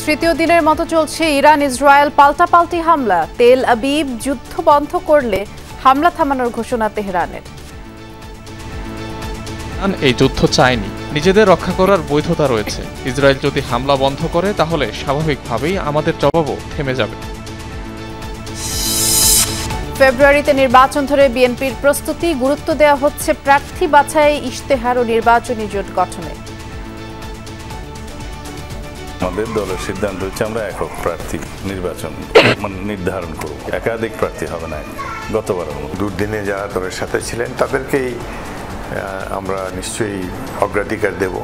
তৃতীয় দিনের মতো চলছে ইরান ইসরায়েল পাল্টাপাল্টি হামলা। তেল আবিব যুদ্ধ বন্ধ করলে হামলা থামানোর ঘোষণা তেহরানের। এই যুদ্ধ চায়নি, নিজেদের রক্ষা করার বৈধতা রয়েছে। ইসরায়েল যদি হামলা বন্ধ করে তাহলে স্বাভাবিকভাবেই আমাদের জবাবও থেমে যাবে। ফেব্রুয়ারিতে নির্বাচন ধরে বিএনপির প্রস্তুতি, গুরুত্ব দেওয়া হচ্ছে প্রার্থী বাছাই, ইশতেহার ও নির্বাচনী জোট গঠনে। আমাদের দলের সিদ্ধান্ত হচ্ছে আমরা একক প্রার্থী নির্বাচন নির্ধারণ করব, একাধিক প্রার্থী হবে না। গতবারের মতো দুর্দিনে যারা দলের সাথে ছিলেন তাদেরকেই আমরা নিশ্চয়ই অগ্রাধিকার দেব।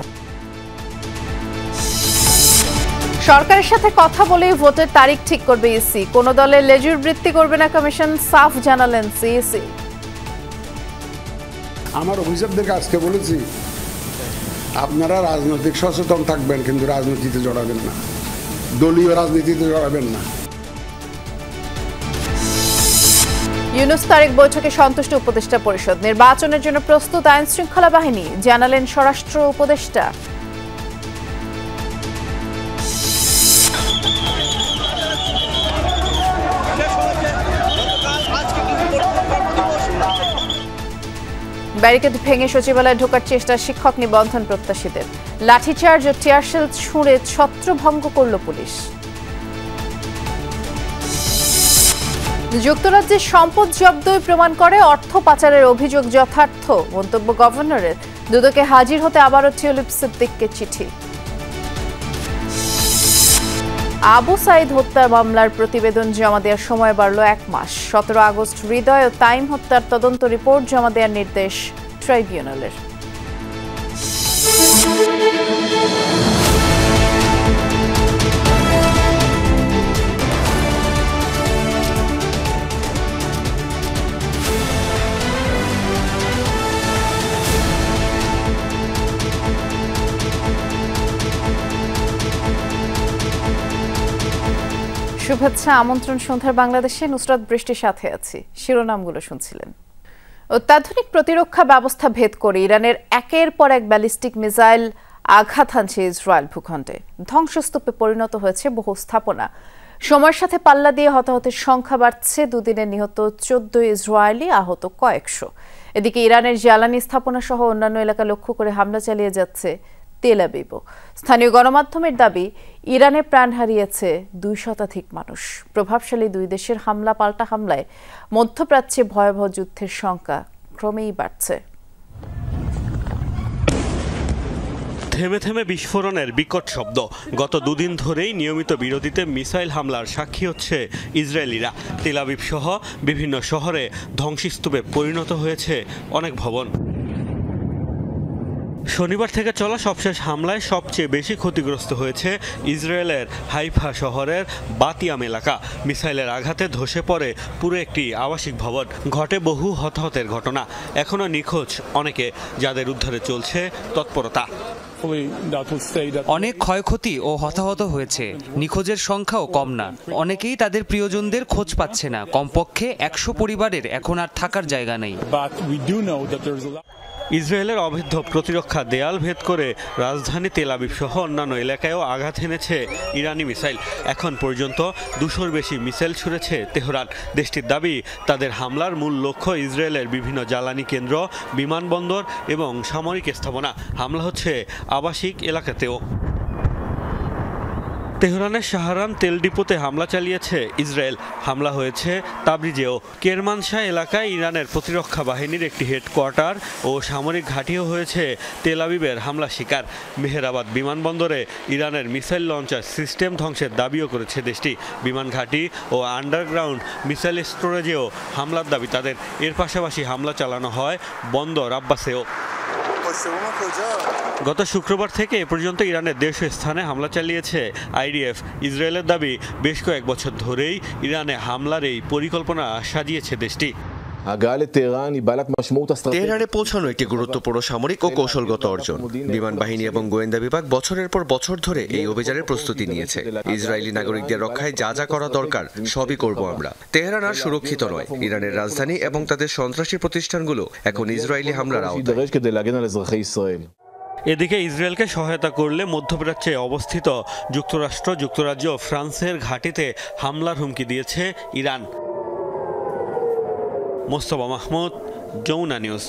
সরকারের সাথে কথা বলেই ভোটের তারিখ ঠিক করবে ইসি, কোন দলের লেজুর বৃত্তি করবে না কমিশন, সাফ জানালেন সিইসি। আমার অফিসারদেরকে আজকে বলেছি, আপনারা রাজনৈতিক সচেতন থাকবেন, কিন্তু রাজনীতিতে জড়াবেন না, দলীয় রাজনীতিতে জড়াবেন না। ইউনূস তারেক বৈঠকে সন্তুষ্ট উপদেষ্টা পরিষদ, নির্বাচনের জন্য প্রস্তুত আইন শৃঙ্খলা বাহিনী, জানালেন স্বরাষ্ট্র উপদেষ্টা। ব্যারিকেড ভেঙে সচিবালয়ে ঢোকার চেষ্টা, শিক্ষক নিবন্ধন প্রত্যাশীদের। লাঠিচার্জ ও টিয়ারশেল ছুঁড়ে ছত্রভঙ্গ করল পুলিশ। যুক্তরাজ্যের সম্পদ জব্দই প্রমাণ করে অর্থ পাচারের অভিযোগ যথার্থ, মন্তব্য গভর্নরের। দুদকে হাজির হতে আবারও টিউলিপ সিদ্দিককে চিঠি। আবু সাইদ হত্যা মামলার প্রতিবেদন জমা দেওয়ার সময় বাড়ল 1 মাস। 17 আগস্ট হৃদয় ও তাইম হত্যার তদন্ত রিপোর্ট জমা দেওয়ার নির্দেশ ট্রাইব্যুনালের। শুভেচ্ছা, আমন্ত্রণ সন্ধ্যার বাংলাদেশে। নুসরাত বৃষ্টির সাথে আছি। শিরোনামগুলো শুনছিলেন। অত্যাধুনিক প্রতিরক্ষা ব্যবস্থা ভেদ করে ইরানের একের পর এক ব্যালিস্টিক মিসাইল আঘাত হানছে ইসরায়েল ভূখণ্ডে। ধ্বংসস্তূপে পরিণত হয়েছে বহু স্থাপনা। সময়ের সাথে পাল্লা দিয়ে হতাহতের সংখ্যা বাড়ছে। দুদিনে নিহত 14 ইসরায়েলি, আহত কয়েকশো। এদিকে ইরানের জ্বালানি স্থাপনা সহ অন্যান্য এলাকা লক্ষ্য করে হামলা চালিয়ে যাচ্ছে তেল আবিব। স্থানীয় গণমাধ্যমের দাবি, ইরানে প্রাণ হারিয়েছে 2 শতাধিক মানুষ। প্রভাবশালী দুই দেশের হামলা পাল্টা হামলায় মধ্যপ্রাচ্যে ভয়াবহ যুদ্ধের সংখ্যা ক্রমেই বাড়ছে। থেমে থেমে বিস্ফোরণের বিকট শব্দ। গত 2 দিন ধরেই নিয়মিত বিরতিতে মিসাইল হামলার সাক্ষী হচ্ছে ইসরায়েলিরা। তেল আবিব সহ বিভিন্ন শহরে ধ্বংসস্তূপে পরিণত হয়েছে অনেক ভবন। শনিবার থেকে চলা সবশেষ হামলায় সবচেয়ে বেশি ক্ষতিগ্রস্ত হয়েছে ইসরায়েলের হাইফা শহরের বাতিয়াম এলাকা। মিসাইলের আঘাতে ধসে পড়ে পুরো একটি আবাসিক ভবন। ঘটে বহু হতাহতের ঘটনা। এখনও নিখোঁজ অনেকে, যাদের উদ্ধারে চলছে তৎপরতা। অনেক ক্ষয়ক্ষতি ও হতাহত হয়েছে। নিখোঁজের সংখ্যাও কম না। অনেকেই তাদের প্রিয়জনদের খোঁজ পাচ্ছে না। কমপক্ষে 100 পরিবারের এখন আর থাকার জায়গা নেই। ইসরায়েলের অবৈধ প্রতিরক্ষা দেয়াল ভেদ করে রাজধানী তেল আবিব সহ অন্যান্য এলাকায়ও আঘাত হেনেছে ইরানি মিসাইল। এখন পর্যন্ত 200-র বেশি মিসাইল ছুড়েছে তেহরান। দেশটির দাবি, তাদের হামলার মূল লক্ষ্য ইসরায়েলের বিভিন্ন জ্বালানি কেন্দ্র, বিমানবন্দর এবং সামরিক স্থাপনা। হামলা হচ্ছে আবাসিক এলাকাতেও। তেহরানের শাহরান তেল ডিপোতে হামলা চালিয়েছে ইসরায়েল। হামলা হয়েছে তাবরিজেও। কেরমানশাহ এলাকায় ইরানের প্রতিরক্ষা বাহিনীর একটি হেডকোয়ার্টার ও সামরিক ঘাঁটিও হয়েছে তেল আবিবের হামলা শিকার। মেহেরাবাদ বিমানবন্দরে ইরানের মিসাইল লঞ্চার সিস্টেম ধ্বংসের দাবিও করেছে দেশটি। বিমান ঘাঁটি ও আন্ডারগ্রাউন্ড মিসাইল স্টোরেজেও হামলার দাবি তাদের। এর পাশাপাশি হামলা চালানো হয় বন্দর আব্বাসেও। গত শুক্রবার থেকে এ পর্যন্ত ইরানের 150 স্থানে হামলা চালিয়েছে আইডিএফ। ইসরায়েলের দাবি, বেশ কয়েক বছর ধরেই ইরানে হামলার এই পরিকল্পনা সাজিয়েছে দেশটি। তেহরানে পৌঁছানো একটি গুরুত্বপূর্ণ সামরিক ও কৌশলগত অর্জন। বিমান বাহিনী এবং গোয়েন্দা বিভাগ বছরের পর বছর ধরে এই অভিযানের প্রস্তুতি নিয়েছে। ইসরায়েলি নাগরিকদের রক্ষায় যা যা করা দরকার সবই করব আমরা। তেহরান আর সুরক্ষিত নয়। ইরানের রাজধানী এবং তাদের সন্ত্রাসী প্রতিষ্ঠানগুলো এখন ইসরায়েলি হামলার আওতায়। এদিকে ইসরায়েলকে সহায়তা করলে মধ্যপ্রাচ্যে অবস্থিত যুক্তরাষ্ট্র, যুক্তরাজ্য ও ফ্রান্সের ঘাঁটিতে হামলার হুমকি দিয়েছে Iran. Mostafa Mahmud, Jamuna news.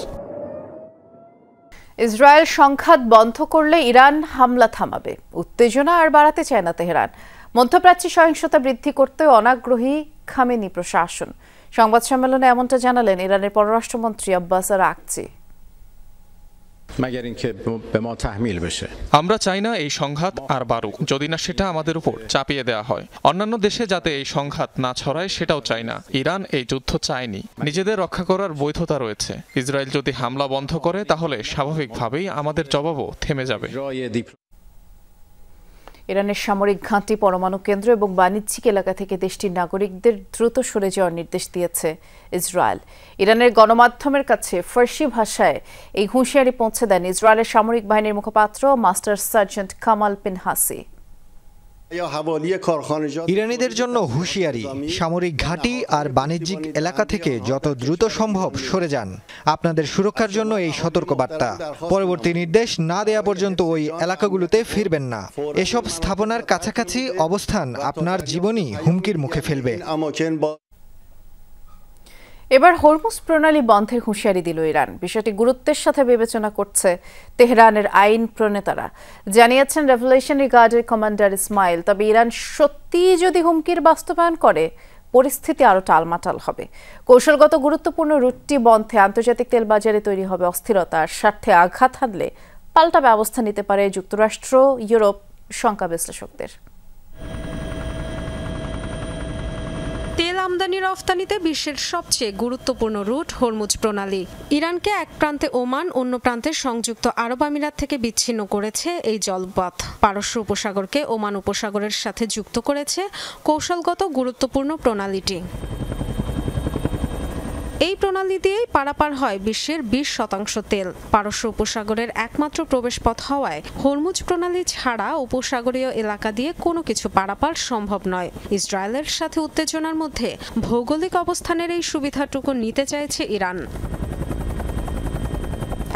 Israel সংঘাত বন্ধ করলে ইরান হামলা থামাবে। উত্তেজনা আর বাড়াতে চায় না তেহরান। মধ্যপ্রাচ্যে সহিংসতা বৃদ্ধি করতে অনাগ্রহী খামেনি প্রশাসন। সংবাদ সম্মেলনে এমনটা জানালেন ইরানের পররাষ্ট্রমন্ত্রী আব্বাস আরাগচি। আমরা চাই না এই সংঘাত আর বাড়ুক, যদি না সেটা আমাদের উপর চাপিয়ে দেওয়া হয়। অন্যান্য দেশে যাতে এই সংঘাত না ছড়ায় সেটাও চাই না। ইরান এই যুদ্ধ চায়নি, নিজেদের রক্ষা করার বৈধতা রয়েছে। ইসরায়েল যদি হামলা বন্ধ করে তাহলে স্বাভাবিকভাবেই আমাদের জবাবও থেমে যাবে। ইরানের সামরিক ঘাঁটি, পরমাণু কেন্দ্র এবং বাণিজ্যিক এলাকা থেকে দেশটির নাগরিকদের দ্রুত সরে যাওয়ার নির্দেশ দিয়েছে ইসরায়েল। ইরানের গণমাধ্যমের কাছে ফার্সি ভাষায় এই হুঁশিয়ারি পৌঁছে দেন ইসরায়েলের সামরিক বাহিনীর মুখপাত্র মাস্টার সার্জেন্ট কামাল পিনহাসি। ইরানিদের জন্য হুঁশিয়ারি, সামরিক ঘাঁটি আর বাণিজ্যিক এলাকা থেকে যত দ্রুত সম্ভব সরে যান। আপনাদের সুরক্ষার জন্য এই সতর্কবার্তা। পরবর্তী নির্দেশ না দেয়া পর্যন্ত ওই এলাকাগুলোতে ফিরবেন না। এসব স্থাপনার কাছাকাছি অবস্থান আপনার জীবনই হুমকির মুখে ফেলবে। এবার হরমুজ প্রণালী বন্ধের হুঁশিয়ারি দিল ইরান। বিষয়টি গুরুত্বের সাথে বিবেচনা করছে তেহরানের আইন প্রণেতারা, জানিয়েছেন রেভলিউশনারি গার্ডের কমান্ডার ইসমাইল। তবে ইরান সত্যিই যদি হুমকির বাস্তবায়ন করে পরিস্থিতি আরও টালমাটাল হবে। কৌশলগত গুরুত্বপূর্ণ রুটটি বন্ধে আন্তর্জাতিক তেল বাজারে তৈরি হবে অস্থিরতার স্বার্থে আঘাত হানলে পাল্টা ব্যবস্থা নিতে পারে যুক্তরাষ্ট্র, ইউরোপ, শঙ্কা বিশ্লেষকদের। তেল আমদানি রফতানিতে বিশ্বের সবচেয়ে গুরুত্বপূর্ণ রুট হরমুজ প্রণালী। ইরানকে এক প্রান্তে ওমান, অন্য প্রান্তে সংযুক্ত আরব আমিরাত থেকে বিচ্ছিন্ন করেছে এই জলপথ। পারস্য উপসাগরকে ওমান উপসাগরের সাথে যুক্ত করেছে কৌশলগত গুরুত্বপূর্ণ প্রণালীটি। এই প্রণালী দিয়েই পারাপার হয় বিশ্বের 20% তেল। পারস্য উপসাগরের একমাত্র প্রবেশপথ হওয়ায় হরমুজ প্রণালী ছাড়া উপসাগরীয় এলাকা দিয়ে কোনো কিছু পারাপার সম্ভব নয়। ইসরায়েলের সাথে উত্তেজনার মধ্যে ভৌগোলিক অবস্থানের এই সুবিধাটুকু নিতে চাইছে ইরান।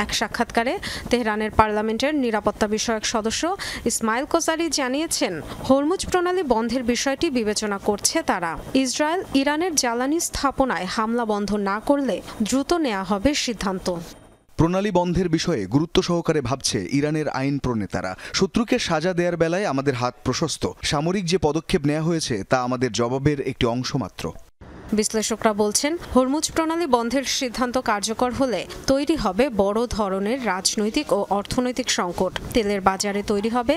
এক সাক্ষাৎকারে তেহরানের পার্লামেন্টের নিরাপত্তা বিষয়ক সদস্য ইসমাইল কোসারি জানিয়েছেন, হরমুজ প্রণালী বন্ধের বিষয়টি বিবেচনা করছে তারা। ইসরায়েল ইরানের জ্বালানি স্থাপনায় হামলা বন্ধ না করলে দ্রুত নেওয়া হবে সিদ্ধান্ত। প্রণালী বন্ধের বিষয়ে গুরুত্ব সহকারে ভাবছে ইরানের আইন প্রণেতারা। শত্রুকে সাজা দেওয়ার বেলায় আমাদের হাত প্রশস্ত। সামরিক যে পদক্ষেপ নেওয়া হয়েছে তা আমাদের জবাবের একটি অংশ মাত্র। বিশ্লেষকরা বলছেন, হরমুজ প্রণালী বন্ধের সিদ্ধান্ত কার্যকর হলে তৈরি হবে বড় ধরনের রাজনৈতিক ও অর্থনৈতিক সংকট। তেলের বাজারে তৈরি হবে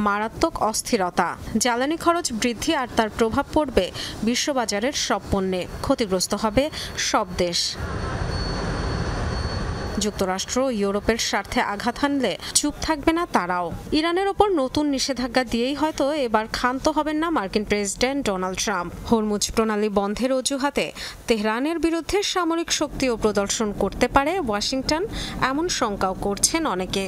মারাত্মক অস্থিরতা। জ্বালানি খরচ বৃদ্ধি আর তার প্রভাব পড়বে বিশ্ববাজারের সব পণ্যে। ক্ষতিগ্রস্ত হবে সব দেশ। যুক্তরাষ্ট্র, ইউরোপের স্বার্থে আঘাত হানলে চুপ থাকবে না তারাও। ইরানের ওপর নতুন নিষেধাজ্ঞা দিয়েই হয়তো এবার ক্ষান্ত হবেন না মার্কিন প্রেসিডেন্ট ডোনাল্ড ট্রাম্প। হরমুজ প্রণালী বন্ধের অজুহাতে তেহরানের বিরুদ্ধে সামরিক শক্তিও প্রদর্শন করতে পারে ওয়াশিংটন, এমন শঙ্কাও করছেন অনেকে।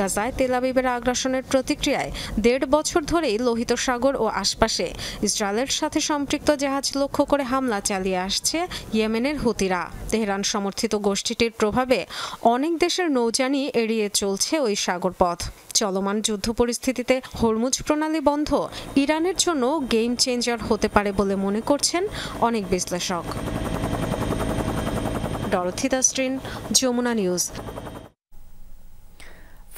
গাজায় তেল আবিবের আগ্রাসনের প্রতিক্রিয়ায় 1.5 বছর ধরেই লোহিত সাগর ও আশপাশে ইসরায়েলের সাথে সম্পৃক্ত জাহাজ লক্ষ্য করে হামলা চালিয়ে আসছে ইয়েমেনের হুতিরা। তেহরান সমর্থিত গোষ্ঠীটির প্রভাবে অনেক দেশের নৌযানি এড়িয়ে চলছে ওই সাগরপথ। চলমান যুদ্ধ পরিস্থিতিতে হরমুজ প্রণালী বন্ধ ইরানের জন্য গেম চেঞ্জার হতে পারে বলে মনে করছেন অনেক বিশ্লেষক। Dorothy Dastrin, Jamuna news.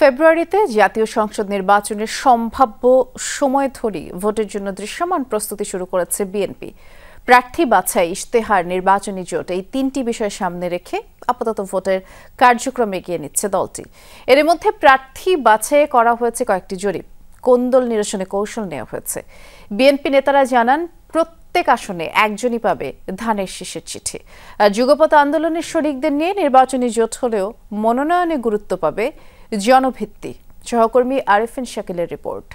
ফেব্রুয়ারিতে জাতীয় সংসদ নির্বাচনের সম্ভাব্য সময় ধরেই ভোটের জন্য দৃশ্যমান প্রস্তুতি শুরু করেছে বিএনপি। প্রার্থী বাছাই, ইশতেহার, নির্বাচনী জোট, এই 3টি বিষয় সামনে রেখে আপাতত ভোটের কার্যক্রম এগিয়ে নিচ্ছে দলটি। এর মধ্যে প্রার্থী বাছাইয়ে করা হয়েছে কয়েকটি জরিপ, কোন্দল নিরসনে কৌশল নেওয়া হয়েছে। বিএনপি নেতারা জানান, প্রত্যেক আসনে একজনই পাবে ধানের শীষের চিঠি। আর যুগপৎ আন্দোলনের শরিকদের নিয়ে নির্বাচনী জোট হলেও মনোনয়নে গুরুত্ব পাবে জনভিত্তি। সহকর্মী আরিফিন শাকিলের রিপোর্ট।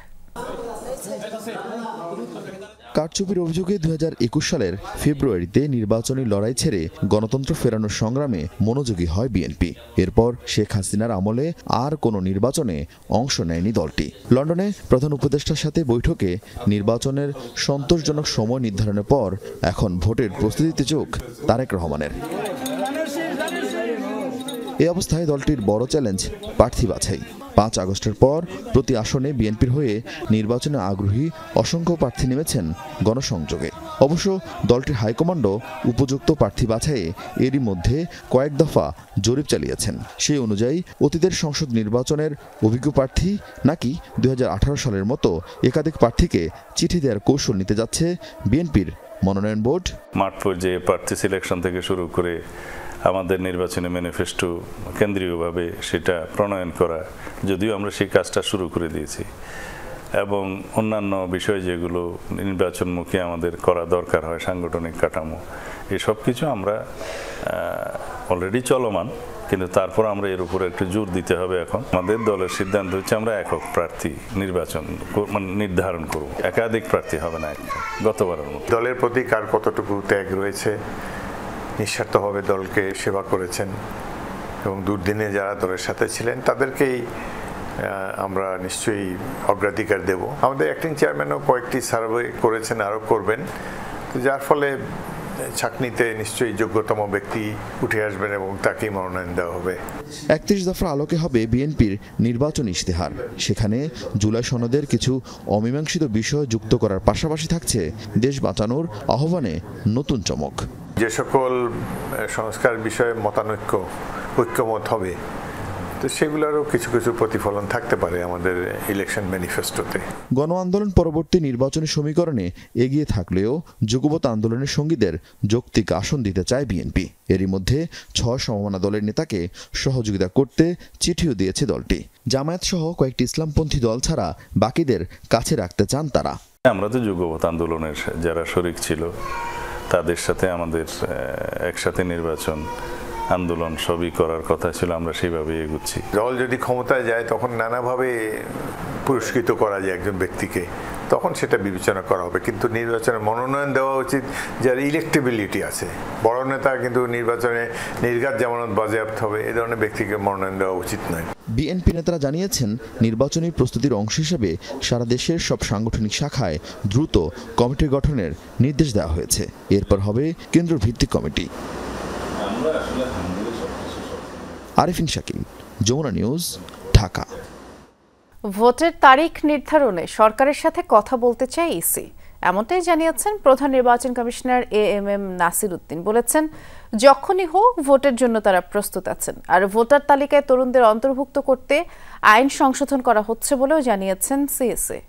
কারচুপির অভিযোগে 2021 সালের ফেব্রুয়ারিতে নির্বাচনী লড়াই ছেড়ে গণতন্ত্র ফেরানোর সংগ্রামে মনোযোগী হয় বিএনপি। এরপর শেখ হাসিনার আমলে আর কোনো নির্বাচনে অংশ নেয়নি দলটি। লন্ডনে প্রধান উপদেষ্টার সাথে বৈঠকে নির্বাচনের সন্তোষজনক সময় নির্ধারণের পর এখন ভোটের প্রস্তুতিতে চোখ তারেক রহমানের। এই অবস্থায় দলটির বড় চ্যালেঞ্জ প্রার্থী বাছাই। 5 আগস্টের পর প্রতি আসনে বিএনপির হয়ে নির্বাচনে আগ্রহী অসংখ্য প্রার্থী নেমেছেন গণসংযোগে। অবশ্য দলটির হাইকমান্ডও উপযুক্ত প্রার্থী বাছাইয়ে এরই মধ্যে কয়েক দফা জরিপ চালিয়েছেন। সেই অনুযায়ী অতীতের সংসদ নির্বাচনের অভিজ্ঞ প্রার্থী নাকি 2018 সালের মতো একাধিক প্রার্থীকে চিঠি দেওয়ার কৌশল নিতে যাচ্ছে বিএনপির মনোনয়ন বোর্ড। মাঠ পর্যায়ে প্রার্থী সিলেকশন থেকে শুরু করে আমাদের নির্বাচনী ম্যানিফেস্টো কেন্দ্রীয়ভাবে সেটা প্রণয়ন করা, যদিও আমরা সেই কাজটা শুরু করে দিয়েছি, এবং অন্যান্য বিষয় যেগুলো নির্বাচনমুখী আমাদের করা দরকার হয়, সাংগঠনিক কাঠামো, এসব কিছু আমরা অলরেডি চলমান, কিন্তু তারপর আমরা এর উপরে একটু জোর দিতে হবে। এখন আমাদের দলের সিদ্ধান্ত হচ্ছে আমরা একক প্রার্থী নির্ধারণ করব, একাধিক প্রার্থী হবে না গতবারের মতো। দলের প্রতি কার কতটুকু ত্যাগ রয়েছে, নিঃস্বার্থভাবে দলকে সেবা করেছেন এবং দুর্দিনে যারা দলের সাথে ছিলেন তাদেরকেই আমরা নিশ্চয়ই অগ্রাধিকার দেব। আমাদের অ্যাক্টিং চেয়ারম্যানও কয়েকটি সার্ভে করেছেন, আরও করবেন, যার ফলে ছাকনিতে নিশ্চয়ই যোগ্যতম ব্যক্তি উঠে আসবেন এবং তাকেই মনোনয়ন দেওয়া হবে। 31 দফার আলোকে হবে বিএনপির নির্বাচন ইশতেহার। সেখানে জুলাই সনদের কিছু অমীমাংসিত বিষয় যুক্ত করার পাশাপাশি থাকছে দেশ বাঁচানোর আহ্বানে নতুন চমক। যে সকল সংস্কার বিষয়ে ঐক্যমত হবে, তো সেগুলোরও কিছু কিছু প্রতিফলন থাকতে পারে আমাদের ইলেকশন ম্যানিফেস্টোতে। গণ আন্দোলন পরবর্তী নির্বাচনী সমীকরণে এগিয়ে থাকলেও যুগপৎ আন্দোলনের সঙ্গীদের যৌক্তিক আসন দিতে চায় বিএনপি। এরই মধ্যে 6 সমমনা দলের নেতাকে সহযোগিতা করতে চিঠিও দিয়েছে দলটি। জামায়াত সহ কয়েকটি ইসলামপন্থী দল ছাড়া বাকিদের কাছে রাখতে চান তারা। আমরা তো যুগপৎ আন্দোলনের যারা শরিক ছিল তাদের সাথে আমাদের একসাথে নির্বাচন আন্দোলন সবই করার কথা ছিল, আমরা সেইভাবেই এগুচ্ছি। দল যদি ক্ষমতায় যায় তখন নানাভাবে পুরস্কৃত করা যায় একজন ব্যক্তিকে, তখন সেটা বিবেচনা করা হবে, কিন্তু নির্বাচনে মনোনয়ন দেওয়া উচিত যার ইলেক্টেবিলিটি আছে। বড় নেতা কিন্তু নির্বাচনে নির্ঘাত জামানত বাজেয়াপ্ত হবে, এই ধরনের ব্যক্তিকে মনোনয়ন দেওয়া উচিত নয়। বিএনপি নেতারা জানিয়েছেন নির্বাচনী প্রস্তুতির অংশ হিসেবে সারা দেশের সব সাংগঠনিক শাখায় দ্রুত কমিটি গঠনের নির্দেশ দেওয়া হয়েছে। এরপর হবে কেন্দ্র ভিত্তিক কমিটি। আরিফিন শাকিল, যমুনা নিউজ, ঢাকা। ভোটের তারিখ নির্ধারণে সরকারের সাথে কথা বলতে চায় ইসি, এমনটাই জানিয়েছেন প্রধান নির্বাচন কমিশনার এএমএম নাসির উদ্দিন। বলেছেন যখনই হোক ভোটের জন্য তারা প্রস্তুত আছেন, আর ভোটার তালিকায় তরুণদের অন্তর্ভুক্ত করতে আইন সংশোধন করা হচ্ছে বলেও জানিয়েছেন সিএসএ।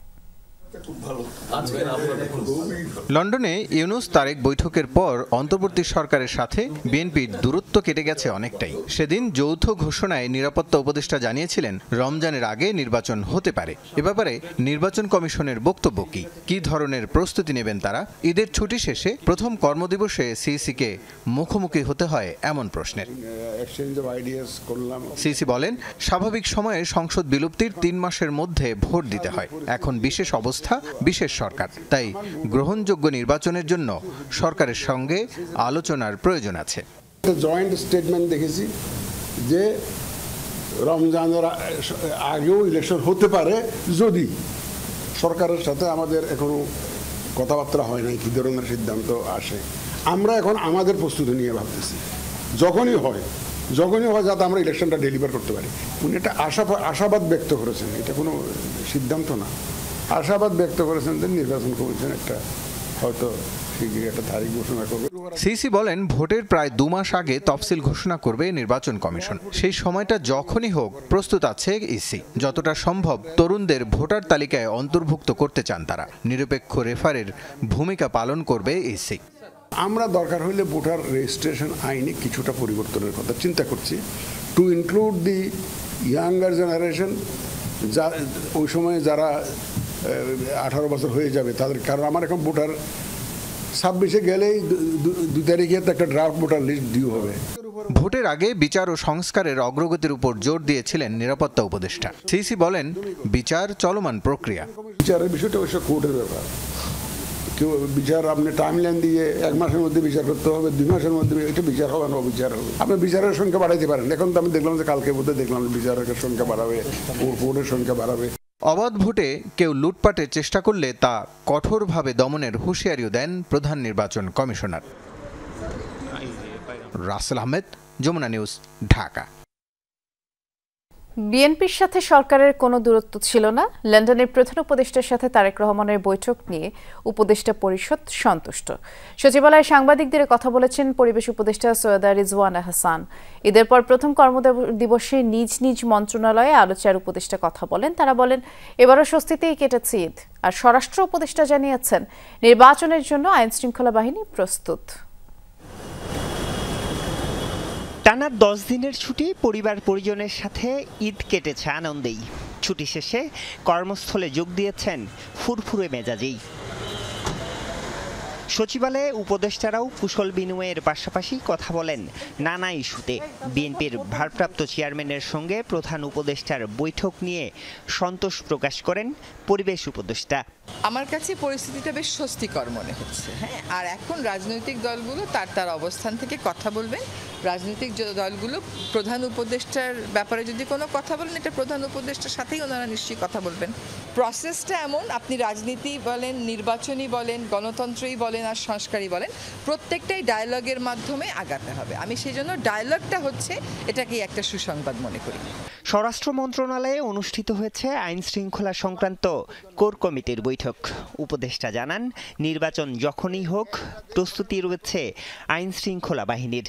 লন্ডনে ইউনুস তারেক বৈঠকের পর অন্তর্বর্তী সরকারের সাথে বিএনপির দূরত্ব কেটে গেছে অনেকটাই। সেদিন যৌথ ঘোষণায় নিরাপত্তা উপদেষ্টা জানিয়েছিলেন রমজানের আগে নির্বাচন হতে পারে। এ ব্যাপারে নির্বাচন কমিশনের বক্তব্য কি ধরনের প্রস্তুতি নেবেন তারা? ঈদের ছুটি শেষে প্রথম কর্মদিবসে সিইসিকে মুখোমুখি হতে হয় এমন প্রশ্নের। সিইসি বলেন স্বাভাবিক সময়ে সংসদ বিলুপ্তির 3 মাসের মধ্যে ভোট দিতে হয়। এখন বিশেষ অবস্থা, বিশেষ সরকার, তাই গ্রহণযোগ্য নির্বাচনের জন্য সরকারের সঙ্গে আলোচনার প্রয়োজন আছে। জয়েন্ট স্টেটমেন্ট দেখেছি যে রমজানের আগেও ইলেকশন হতে পারে যদি সরকারের সাথে আমাদের এখনো কথাবার্তা হয় নাই কি ধরনের সিদ্ধান্ত আসে। আমরা এখন আমাদের প্রস্তুতি নিয়ে ভাবতেছি যখনই হয় যাতে আমরা ইলেকশনটা ডেলিভার করতে পারি। উনি একটা আশাবাদ ব্যক্ত করেছেন, এটা কোনো সিদ্ধান্ত না, আশাবাদ ব্যক্ত করেছেন যে নির্বাচন কমিশন একটা হয়তো শিগগিরই একটা তারিখ ঘোষণা করবে। সিইসি বলেন ভোটের প্রায় 2 মাস আগে তফসিল ঘোষণা করবে নির্বাচন কমিশন। সেই সময়টা যখনই হোক প্রস্তুত আছে ইসি। যতটা সম্ভব তরুণদের ভোটার তালিকায় অন্তর্ভুক্ত করতে চান তারা। নিরপেক্ষ রেফারের ভূমিকা পালন করবে ইসি। আমরা দরকার হলে ভোটার রেজিস্ট্রেশন আইনে কিছুটা পরিবর্তনের কথা চিন্তা করছি, two include the younger generation, যা ওই সময়ে যারা 18 বছর হয়ে যাবে তাদের। কারণ আমার এখন ভোটার 26-এ গেলেই 2 তারিখে একটা ড্রাফট ভোটার লিস্ট ডিউ হবে। ভোটের আগে বিচার ও সংস্কারের অগ্রগতির উপর জোর দিয়েছিলেন নিরাপত্তা উপদেষ্টা। সিইসি বলেন বিচার চলমান প্রক্রিয়া। বিচারের বিষয়টা অবশ্য কোর্টের ব্যাপার। কেউ বিচার আপনি টাইমলাইন দিয়ে 1 মাসের মধ্যে বিচার করতে হবে, 2 মাসের মধ্যে, এটা বিচার হবে না অবিচার হবে। আপনি বিচারের সংখ্যা বাড়াইতে পারেন। এখন তো আমি দেখলাম যে কালকে বোধহয় দেখলাম বিচারের সংখ্যা বাড়াবে, কোর্টের সংখ্যা বাড়াবে। অবাধ ভোটে কেউ লুটপাটের চেষ্টা করলে তা কঠোরভাবে দমনের হুঁশিয়ারিও দেন প্রধান নির্বাচন কমিশনার। রাসেল আহমেদ, যমুনা নিউজ, ঢাকা। বিএনপির সাথে সরকারের কোনো দূরত্ব ছিল না। লন্ডনের প্রধান উপদেষ্টার সাথে তারেক রহমানের বৈঠক নিয়ে উপদেষ্টা পরিষদ সন্তুষ্ট। সচিবালয়ে সাংবাদিকদের কথা বলেছেন পরিবেশ উপদেষ্টা সৈয়দা রিজওয়ানা হাসান। ঈদের পর প্রথম কর্মদিবসে নিজ নিজ মন্ত্রণালয়ে আলোচনার উপদেষ্টা কথা বলেন। তারা বলেন, এবারও স্বস্তিতেই কেটেছে ঈদ। আর স্বরাষ্ট্র উপদেষ্টা জানিয়েছেন, নির্বাচনের জন্য আইনশৃঙ্খলা বাহিনী প্রস্তুত। টানা 10 দিনের ছুটি পরিবার পরিজনের সাথে ঈদ কেটেছে আনন্দেই। ছুটি শেষে কর্মস্থলে যোগ দিয়েছেন ফুরফুরে মেজাজেই। সচিবালয়ে উপদেষ্টারাও কুশল বিনিময়ের পাশাপাশি কথা বলেন নানা ইস্যুতে। বিএনপির ভারপ্রাপ্ত চেয়ারম্যানের সঙ্গে প্রধান উপদেষ্টার বৈঠক নিয়ে সন্তোষ প্রকাশ করেন পরিবেশ উপদেষ্টা। আমার কাছে পরিস্থিতিটা বেশ স্বস্তিকর মনে হচ্ছে। হ্যাঁ, আর এখন রাজনৈতিক দলগুলো তার অবস্থান থেকে কথা বলবেন। রাজনৈতিক দলগুলো প্রধান উপদেষ্টার ব্যাপারে যদি কোনো কথা বলেন, এটা প্রধান উপদেষ্টার সাথেই ওনারা নিশ্চয়ই কথা বলবেন। প্রসেসটা এমন, আপনি রাজনীতি বলেন, নির্বাচনী বলেন, গণতন্ত্রই বলেন আর সংস্কারই বলেন, প্রত্যেকটাই ডায়ালগের মাধ্যমে আগাতে হবে। আমি সেই জন্য ডায়ালগটা হচ্ছে এটাকেই একটা সুসংবাদ মনে করি। স্বরাষ্ট্র মন্ত্রণালয়ে অনুষ্ঠিত হয়েছে আইন শৃঙ্খলা সংক্রান্ত কোর কমিটির বৈঠক। উপদেষ্টা জানান, নির্বাচন যখনই হোক প্রস্তুতি রয়েছে আইন শৃঙ্খলা বাহিনীর।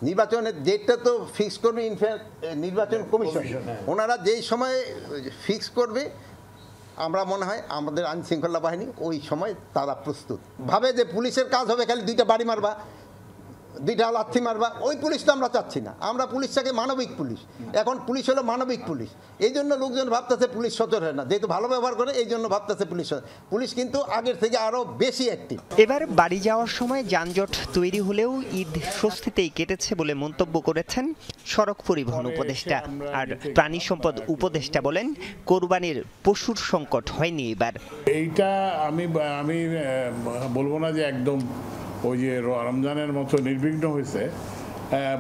নির্বাচনের ডেটটা তো ফিক্স করবে ইনফ্যাক্ট নির্বাচন কমিশন। ওনারা যেই সময় ফিক্স করবে, আমরা মনে হয় আমাদের আইন শৃঙ্খলা বাহিনী ওই সময় তারা প্রস্তুত। ভাবে যে পুলিশের কাজ হবে খালি 2টা বাড়ি মারবা, 2টা লাথি মারবা, ওই পুলিশ তো আমরা চাচ্ছি না। আমরা পুলিশটাকে মানবিক পুলিশ, এখন পুলিশ হলো মানবিক পুলিশ। এই জন্য লোকজন ভাবতেছে পুলিশ সচল হয় না, যেহেতু ভালো ব্যবহার করে এই জন্য ভাবতেছে পুলিশ কিন্তু আগের থেকে আরও বেশি অ্যাক্টিভ। এবার বাড়ি যাওয়ার সময় যানজট তৈরি হলেও ঈদ স্বস্তিতেই কেটেছে বলে মন্তব্য করেছেন সড়ক পরিবহন উপদেষ্টা। আর প্রাণী সম্পদ উপদেষ্টা বলেন, কোরবানির পশুর সংকট হয়নি এবার। এইটা আমি বলবো না যে একদম ওই যে রমজানের মতো নির্বিঘ্ন হয়েছে,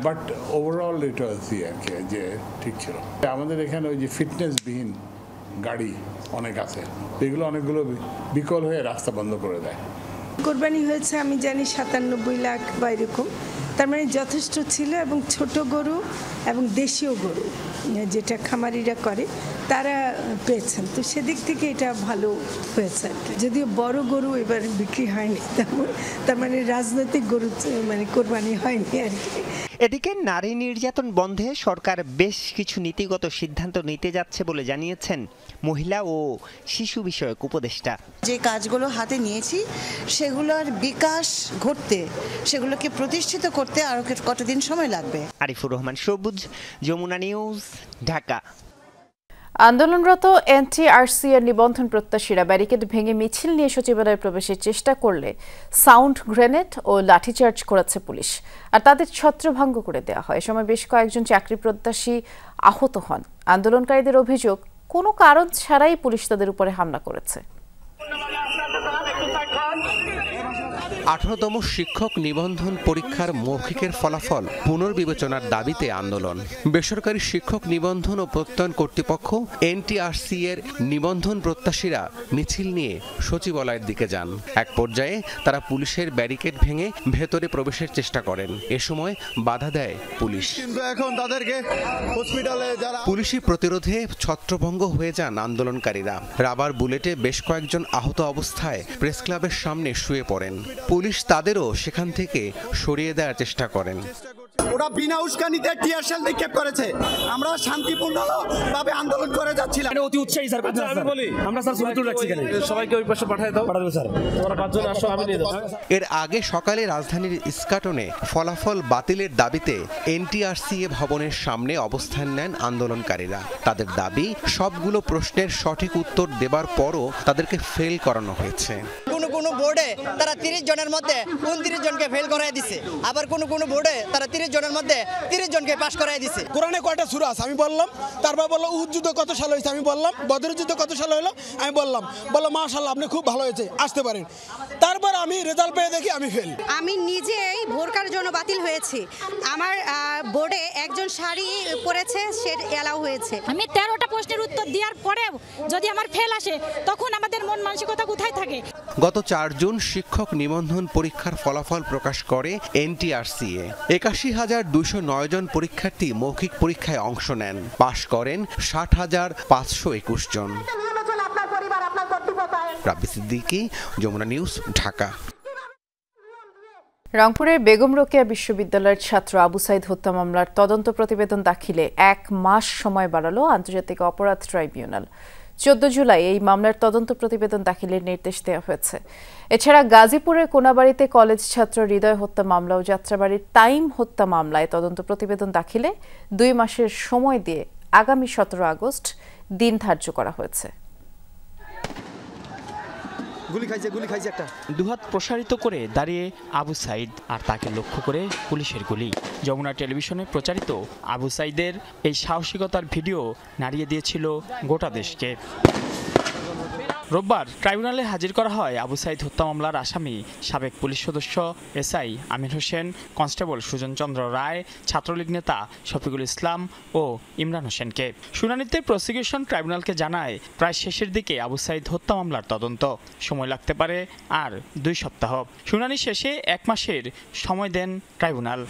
বাট ওভারঅল এটা যে ঠিক ছিল। আমাদের এখানে ওই যে ফিটনেসবিহীন গাড়ি অনেক আছে, এগুলো অনেকগুলো বিকল হয়ে রাস্তা বন্ধ করে দেয়। কোরবানি হয়েছে আমি জানি 97 লাখ বা এরকম, তার মানে যথেষ্ট ছিল। এবং ছোট গরু এবং দেশীয় গরু যেটা খামারিরা করে তারা পেয়েছেন, তো সেদিক থেকে এটা ভালো হয়েছে আর কি। যদিও বড় গরু এবার বিক্রি হয়নি, তার মানে রাজনৈতিক গরু মানে কোরবানি হয়নি আর কি। এদিকে নারী নির্যাতন বন্ধে সরকার বেশ কিছু নীতিগত সিদ্ধান্ত নিতে যাচ্ছে বলে জানিয়েছেন মহিলা ও শিশু বিষয়ক উপদেষ্টা। যে কাজগুলো হাতে নিয়েছি সেগুলোর বিকাশ ঘটতে, সেগুলোকে প্রতিষ্ঠিত করতে আরো কতদিন সময় লাগবে। আরিফুর রহমান সবুজ, যমুনা নিউজ, ঢাকা। আন্দোলনরত এনটিআরসি এর নিবন্ধন প্রত্যাশীরা ব্যারিকেড ভেঙে মিছিল নিয়ে সচিবালয়ে প্রবেশের চেষ্টা করলে সাউন্ড গ্রেনেড ও লাঠিচার্জ করেছে পুলিশ, আর তাদের ছত্রভঙ্গ করে দেওয়া হয়। এ সময় বেশ কয়েকজন চাকরি প্রত্যাশী আহত হন। আন্দোলনকারীদের অভিযোগ, কোনো কারণ ছাড়াই পুলিশ তাদের উপরে হামলা করেছে। 18তম শিক্ষক নিবন্ধন পরীক্ষার মৌখিকের ফলাফল পুনর্বিবেচনার দাবিতে আন্দোলন। বেসরকারি শিক্ষক নিবন্ধন ও প্রত্যয়ন কর্তৃপক্ষ এনটিআরসি এর নিবন্ধন প্রত্যাশীরা মিছিল নিয়ে সচিবালয়ের দিকে যান। এক পর্যায়ে তারা পুলিশের ব্যারিকেড ভেঙে ভেতরে প্রবেশের চেষ্টা করেন। এ সময় বাধা দেয় পুলিশ। পুলিশি প্রতিরোধে ছত্রভঙ্গ হয়ে যান আন্দোলনকারীরা। রাবার বুলেটে বেশ কয়েকজন আহত অবস্থায় প্রেস ক্লাবের সামনে শুয়ে পড়েন। পুলিশ তাদেরও সেখান থেকে সরিয়ে দেওয়ার চেষ্টা করেন। ওরা বিনা উস্কানিতে টিয়ার শেল নিক্ষেপ করেছে। আমরা শান্তিপূর্ণভাবে আন্দোলন করে যাচ্ছিলাম। অতি উৎসাহী স্যার, আমি বলি আমরা স্যার সুন্দর রাখছি কেন, সবাইকে ওই পাশে পাঠিয়ে দাও, পাঠাবো স্যার, তোমরা 5 জন আসো, আমি নিয়ে যাবো। এর আগে সকালে রাজধানীর ইস্কাটনে ফলাফল বাতিলের দাবিতে এনটিআরসি ভবনের সামনে অবস্থান নেন আন্দোলনকারীরা। তাদের দাবি, সবগুলো প্রশ্নের সঠিক উত্তর দেবার পরও তাদেরকে ফেল করানো হয়েছে। কোনো বোর্ডে তারা 30 জনের মধ্যে 29 জনকে ফেল করায় দিছে, আবার কোনো বোর্ডে তারা 30 জনের মধ্যে 30 জনকে পাস করায় দিছে। কোরআনে কয়টা সূরা আছে আমি বললাম, তারপর বললো উহুদ যুদ্ধ কত সাল হয়েছে আমি বললাম, বদর যুদ্ধ কত সাল হলো আমি বললাম, বললো মাশাআল্লাহ আপনি খুব ভালো হয়েছে, আসতে পারেন। তারপর আমি রেজাল্ট পেয়ে দেখি আমি ফেল। আমি নিজেই ভোরকার জন্য বাতিল হয়েছি। আমার বোর্ডে একজন শাড়ি পরেছে, সে এলাও হয়েছে। আমি 13টা প্রশ্নের উত্তর দেওয়ার পরেও যদি আমার ফেল আসে, তখন আমাদের মন মানসিকতা কোথায় থাকে? গত 4 জুন শিক্ষক নিবন্ধন পরীক্ষার ফলাফল প্রকাশ করে NTRCA। ৮১,২০৯ জন পরীক্ষার্থী মৌখিক পরীক্ষায় অংশ নেন। পাশ করেন ৬০,৫২১ জন। রাব্বি সিদ্দিকী, যমুনা নিউজ, ঢাকা। রংপুরের বেগম রোকেয়া বিশ্ববিদ্যালয়ের ছাত্র আবু সাইদ হত্যা মামলার তদন্ত প্রতিবেদন দাখিলে 1 মাস সময় বাড়ালো আন্তর্জাতিক অপরাধ ট্রাইব্যুনাল। 14 জুলাই এই মামলার তদন্ত প্রতিবেদন দাখিলের নির্দেশ দেওয়া হয়েছে। এছাড়া গাজীপুরের কোনাবাড়িতে কলেজ ছাত্র হৃদয় হত্যা মামলা ও যাত্রাবাড়ির তাইম হত্যা মামলায় তদন্ত প্রতিবেদন দাখিলে 2 মাসের সময় দিয়ে আগামী 17 আগস্ট দিন ধার্য করা হয়েছে। দুহাত প্রসারিত করে দাঁড়িয়ে আবু সাইদ, আর তাকে লক্ষ্য করে পুলিশের গুলি। যমুনা টেলিভিশনে প্রচারিত আবু সাইদের এই সাহসিকতার ভিডিও নাড়িয়ে দিয়েছিল গোটা দেশকে। রোববার ট্রাইব্যুনালে হাজির করা হয় আবু সাইদ হত্যা মামলার আসামি সাবেক পুলিশ সদস্য SI আমির হোসেন, কনস্টেবল সুজন চন্দ্র রায়, ছাত্রলীগ নেতা শফিকুল ইসলাম ও ইমরান হোসেনকে। শুনানিতে প্রসিকিউশন ট্রাইব্যুনালকে জানায় প্রায় শেষের দিকে আবু সাইদ হত্যা মামলার তদন্ত, সময় লাগতে পারে আর 2 সপ্তাহ। শুনানি শেষে 1 মাসের সময় দেন ট্রাইব্যুনাল।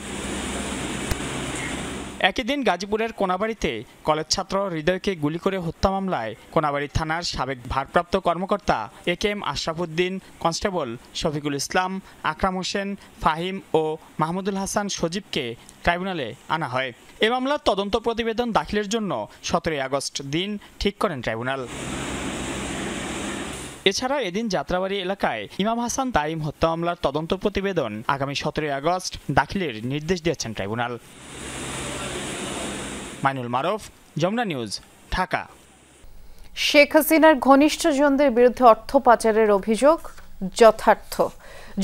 একই দিন গাজীপুরের কোনাবাড়িতে কলেজ ছাত্র হৃদয়কে গুলি করে হত্যা মামলায় কোনাবাড়ি থানার সাবেক ভারপ্রাপ্ত কর্মকর্তা AKM আশরাফুদ্দিন, কনস্টেবল শফিকুল ইসলাম, আকরাম হোসেন, ফাহিম ও মাহমুদুল হাসান সজীবকে ট্রাইব্যুনালে আনা হয়। এ মামলার তদন্ত প্রতিবেদন দাখিলের জন্য 17 আগস্ট দিন ঠিক করেন ট্রাইব্যুনাল। এছাড়া এদিন যাত্রাবাড়ি এলাকায় ইমাম হাসান তাইম হত্যা মামলার তদন্ত প্রতিবেদন আগামী 17 আগস্ট দাখিলের নির্দেশ দিয়েছেন ট্রাইব্যুনাল। মাইনুল মারুফ, যমুনা নিউজ, ঢাকা। শেখ হাসিনার ঘনিষ্ঠজনদের বিরুদ্ধে অর্থ পাচারের অভিযোগ যথার্থ।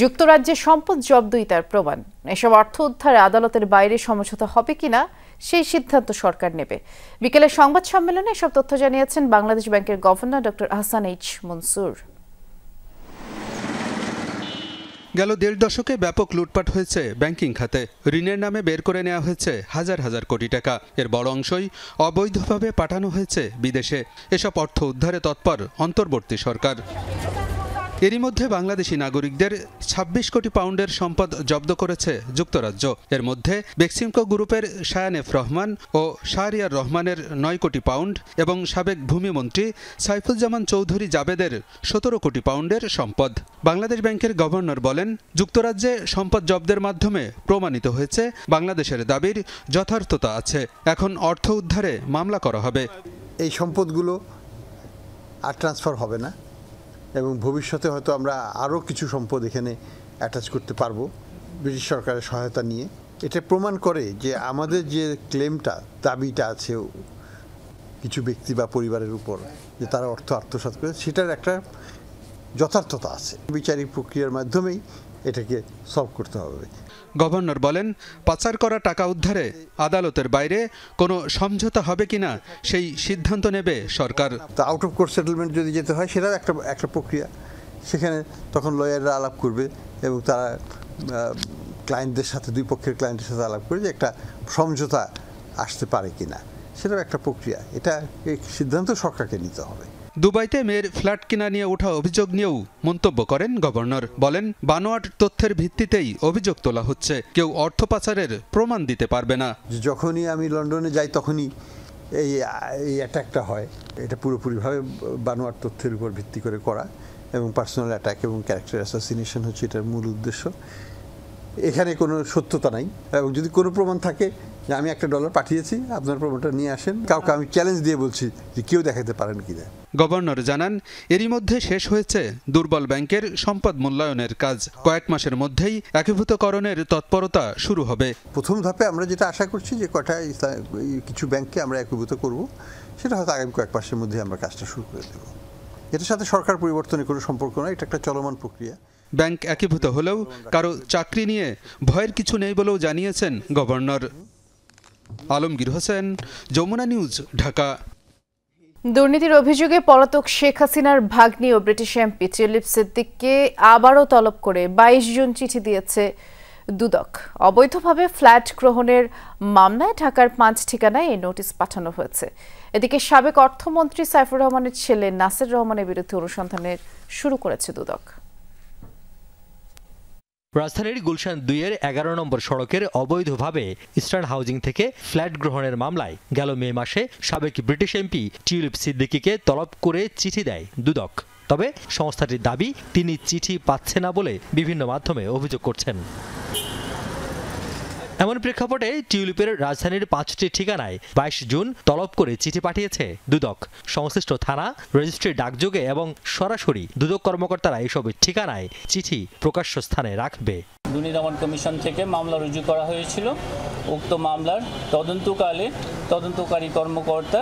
যুক্তরাজ্যে সম্পদ জব্দই তার প্রমাণ। এসব অর্থ উদ্ধারে আদালতের বাইরে সমঝোতা হবে কিনা সেই সিদ্ধান্ত সরকার নেবে। বিকেলে সংবাদ সম্মেলনে এসব তথ্য জানিয়েছেন বাংলাদেশ ব্যাংকের governor doctor Ahsan H Mansur. গেল 1.5 দশকে ব্যাপক লুটপাট হয়েছে ব্যাংকিং খাতে। ঋণের নামে বের করে নেওয়া হয়েছে হাজার হাজার কোটি টাকা। এর বড় অংশই অবৈধভাবে পাঠানো হয়েছে বিদেশে। এসব অর্থ উদ্ধারে তৎপর অন্তর্বর্তী সরকার। এরই মধ্যে বাংলাদেশি নাগরিকদের 26 কোটি পাউন্ডের সম্পদ জব্দ করেছে যুক্তরাজ্য। এর মধ্যে বেক্সিমকো গ্রুপের শায়ান এফ রহমান ও শাহরিয়ার রহমানের 9 কোটি পাউন্ড এবং সাবেক ভূমিমন্ত্রী সাইফুজ্জামান চৌধুরী জাবেদের 17 কোটি পাউন্ডের সম্পদ। বাংলাদেশ ব্যাংকের গভর্নর বলেন, যুক্তরাজ্যে সম্পদ জব্দের মাধ্যমে প্রমাণিত হয়েছে বাংলাদেশের দাবির যথার্থতা আছে। এখন অর্থ উদ্ধারে মামলা করা হবে। এই সম্পদগুলো আর ট্রান্সফার হবে না এবং ভবিষ্যতে হয়তো আমরা আরও কিছু সম্পদ এখানে অ্যাটাচ করতে পারবো ব্রিটিশ সরকারের সহায়তা নিয়ে। এটা প্রমাণ করে যে আমাদের যে ক্লেমটা, দাবিটা আছে কিছু ব্যক্তি বা পরিবারের উপর যে তারা অর্থ আত্মসাৎ করে, সেটার একটা যথার্থতা আছে। বিচারিক প্রক্রিয়ার মাধ্যমেই এটাকে সলভ করতে হবে। গভর্নর বলেন, পাচার করা টাকা উদ্ধারে আদালতের বাইরে কোনো সমঝোতা হবে কিনা সেই সিদ্ধান্ত নেবে সরকার। আউট অফ কোর্ট সেটেলমেন্ট যদি যেতে হয় সেটাও একটা প্রক্রিয়া। সেখানে তখন লয়াররা আলাপ করবে এবং তারা ক্লায়েন্টদের সাথে, দুই পক্ষের ক্লায়েন্টের সাথে আলাপ করে যে একটা সমঝোতা আসতে পারে কিনা, সেটাও একটা প্রক্রিয়া। এটা সিদ্ধান্ত সরকারকে নিতে হবে। দুবাইতে মেয়ের ফ্ল্যাট কিনা নিয়ে ওঠা অভিযোগ নিয়েও মন্তব্য করেন গভর্নর। বলেন, বানোয়াট তথ্যের ভিত্তিতেই অভিযোগ তোলা হচ্ছে, কেউ অর্থ পাচারের প্রমাণ দিতে পারবে না। যখনই আমি লন্ডনে যাই তখনই এই অ্যাটাকটা হয়। এটা পুরোপুরিভাবে বানোয়াট তথ্যের উপর ভিত্তি করে করা এবং পার্সোনাল অ্যাটাক এবং ক্যারেক্টার অ্যাসাসিনেশন হচ্ছে এটার মূল উদ্দেশ্য। এখানে কোনো সত্যতা নাই এবং যদি কোনো প্রমাণ থাকে যে আমি $1 পাঠিয়েছি, আপনার প্রমাণটা নিয়ে আসেন, কাউকে আমি চ্যালেঞ্জ দিয়ে বলছি যে কেউ দেখাতে পারেন কিনা। গভর্নর জানান, এরই মধ্যে শেষ হয়েছে দুর্বল ব্যাংকের সম্পদ মূল্যায়নের কাজ। কয়েক মাসের মধ্যেই একীভূতকরণের তৎপরতা শুরু হবে। প্রথম ধাপে আমরা যেটা আশা করছি যে কিছু ব্যাংককে আমরা একীভূত করব, সেটা হয়তো আগামী কয়েক মাসের মধ্যে আমরা কাজটা শুরু করে দেব। এটার সাথে সরকার পরিবর্তনের কোনো সম্পর্ক নয়, এটা একটা চলমান প্রক্রিয়া। ব্যাংক একীভূত হলেও কারো চাকরি নিয়ে ভয়ের কিছু নেই বলেও জানিয়েছেন গভর্নর। আলমগীর হোসেন, যমুনা নিউজ, ঢাকা। দুর্নীতির অভিযোগে পলাতক শেখ হাসিনার ভাগ্নি ও ব্রিটিশ এমপি টিউলিপ সিদ্দিককে আবারও তলব করে 22 জন চিঠি দিয়েছে দুদক। অবৈধভাবে ফ্ল্যাট গ্রহণের মামলায় ঢাকার 5 ঠিকানায় এই নোটিশ পাঠানো হয়েছে। এদিকে সাবেক অর্থমন্ত্রী সাইফুর রহমানের ছেলে নাসির রহমানের বিরুদ্ধে অনুসন্ধানের শুরু করেছে দুদক। রাজধানীর গুলশান 2-এর 11 নম্বর সড়কের অবৈধভাবে ইস্টার্ন হাউজিং থেকে ফ্ল্যাট গ্রহণের মামলায় গেল মে মাসে সাবেক ব্রিটিশ এমপি টিউলিপ সিদ্দিকীকে তলব করে চিঠি দেয় দুদক। তবে সংস্থাটির দাবি তিনি চিঠি পাচ্ছে না বলে বিভিন্ন মাধ্যমে অভিযোগ করছেন। এমন প্রেক্ষাপটে টিউলিপের রাজধানীর 5টি ঠিকানায় 22 জুন তলব করে চিঠি পাঠিয়েছে দুদক। সংশ্লিষ্ট থানা, রেজিস্ট্রি ডাকযোগে এবং সরাসরি দুদক কর্মকর্তারা এসব ঠিকানায় চিঠি প্রকাশ্য স্থানে রাখবে। দুর্নীতি দমন কমিশন থেকে মামলা রুজু করা হয়েছিল। উক্ত মামলার তদন্তকালে তদন্তকারী কর্মকর্তা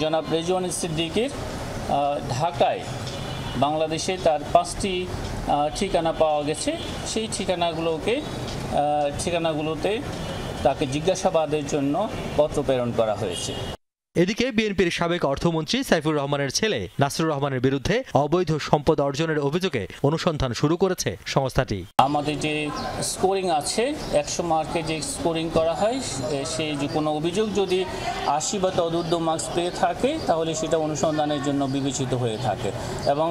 জনাব রেজওয়ান সিদ্দিকীর ঢাকায় বাংলাদেশে তার 5টি ঠিকানা পাওয়া গেছে। সেই ঠিকানাগুলোতে তাকে জিজ্ঞাসাবাদের জন্য পত্র প্রেরণ করা হয়েছে। এদিকে বিএনপির সাবেক অর্থমন্ত্রী সাইফুর রহমানের ছেলে নাসিরুর রহমানের বিরুদ্ধে অবৈধ সম্পদ অর্জনের অভিযোগে অনুসন্ধান শুরু করেছে সংস্থাটি। আমাদের যে স্কোরিং আছে 100 মার্কে যে স্কোরিং করা হয়, সেই যে কোনো অভিযোগ যদি 80 বা তদূর্ধ্ব মার্কস পেয়ে থাকে তাহলে সেটা অনুসন্ধানের জন্য বিবেচিত হয়ে থাকে এবং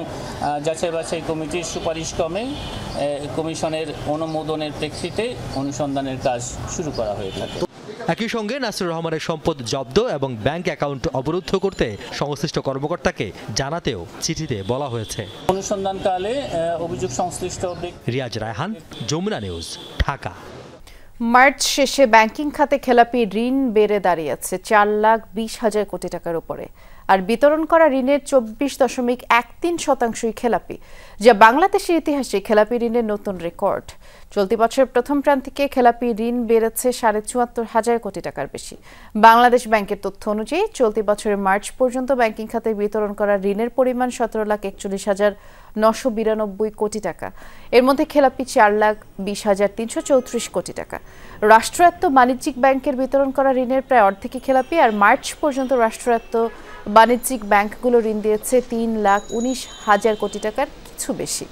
যাচাই বাছাই কমিটির সুপারিশ ক্রমে কমিশনের অনুমোদনের প্রেক্ষিতে অনুসন্ধানের কাজ শুরু করা হয়ে থাকে। একই সঙ্গে নাসিরুর রহমানের সম্পদ জব্দ এবং ব্যাংক অ্যাকাউন্ট অবরুদ্ধ করতে সংশ্লিষ্ট কর্মকর্তাকে জানাতেও চিঠিতে বলা হয়েছে। অনুসন্ধানকালে অভিযোগ সংশ্লিষ্ট রিয়াজ রায়হান, যমুনা নিউজ, ঢাকা। মার্চ শেষে ব্যাংকিং খাতে খেলাপি ঋণ বেড়ে দাঁড়িয়েছে 4,20,000 কোটি টাকার উপরে, আর বিতরণ করা ঋণের 24.13% খেলাপি, যা বাংলাদেশের ইতিহাসে খেলাপি ঋণের নতুন রেকর্ড। চলতি বছরের প্রথম প্রান্তিকে খেলাপি ঋণ বেড়েছে 74,500 কোটি টাকার বেশি। বাংলাদেশ ব্যাংকের তথ্য অনুযায়ী চলতি বছরের মার্চ পর্যন্ত ব্যাংকিং খাতে বিতরণ করা ঋণের পরিমাণ 17,41,992 কোটি টাকা। এর মধ্যে খেলাপি 4,20,334 কোটি টাকা। রাষ্ট্রায়ত্ত বাণিজ্যিক ব্যাংকের বিতরণ করা ঋণের প্রায় অর্ধেকই খেলাপি, আর মার্চ পর্যন্ত রাষ্ট্রায়ত্ত বাণিজ্যিক ব্যাংকগুলো ঋণ দিয়েছে 3,19,000 কোটি টাকার কিছু বেশি।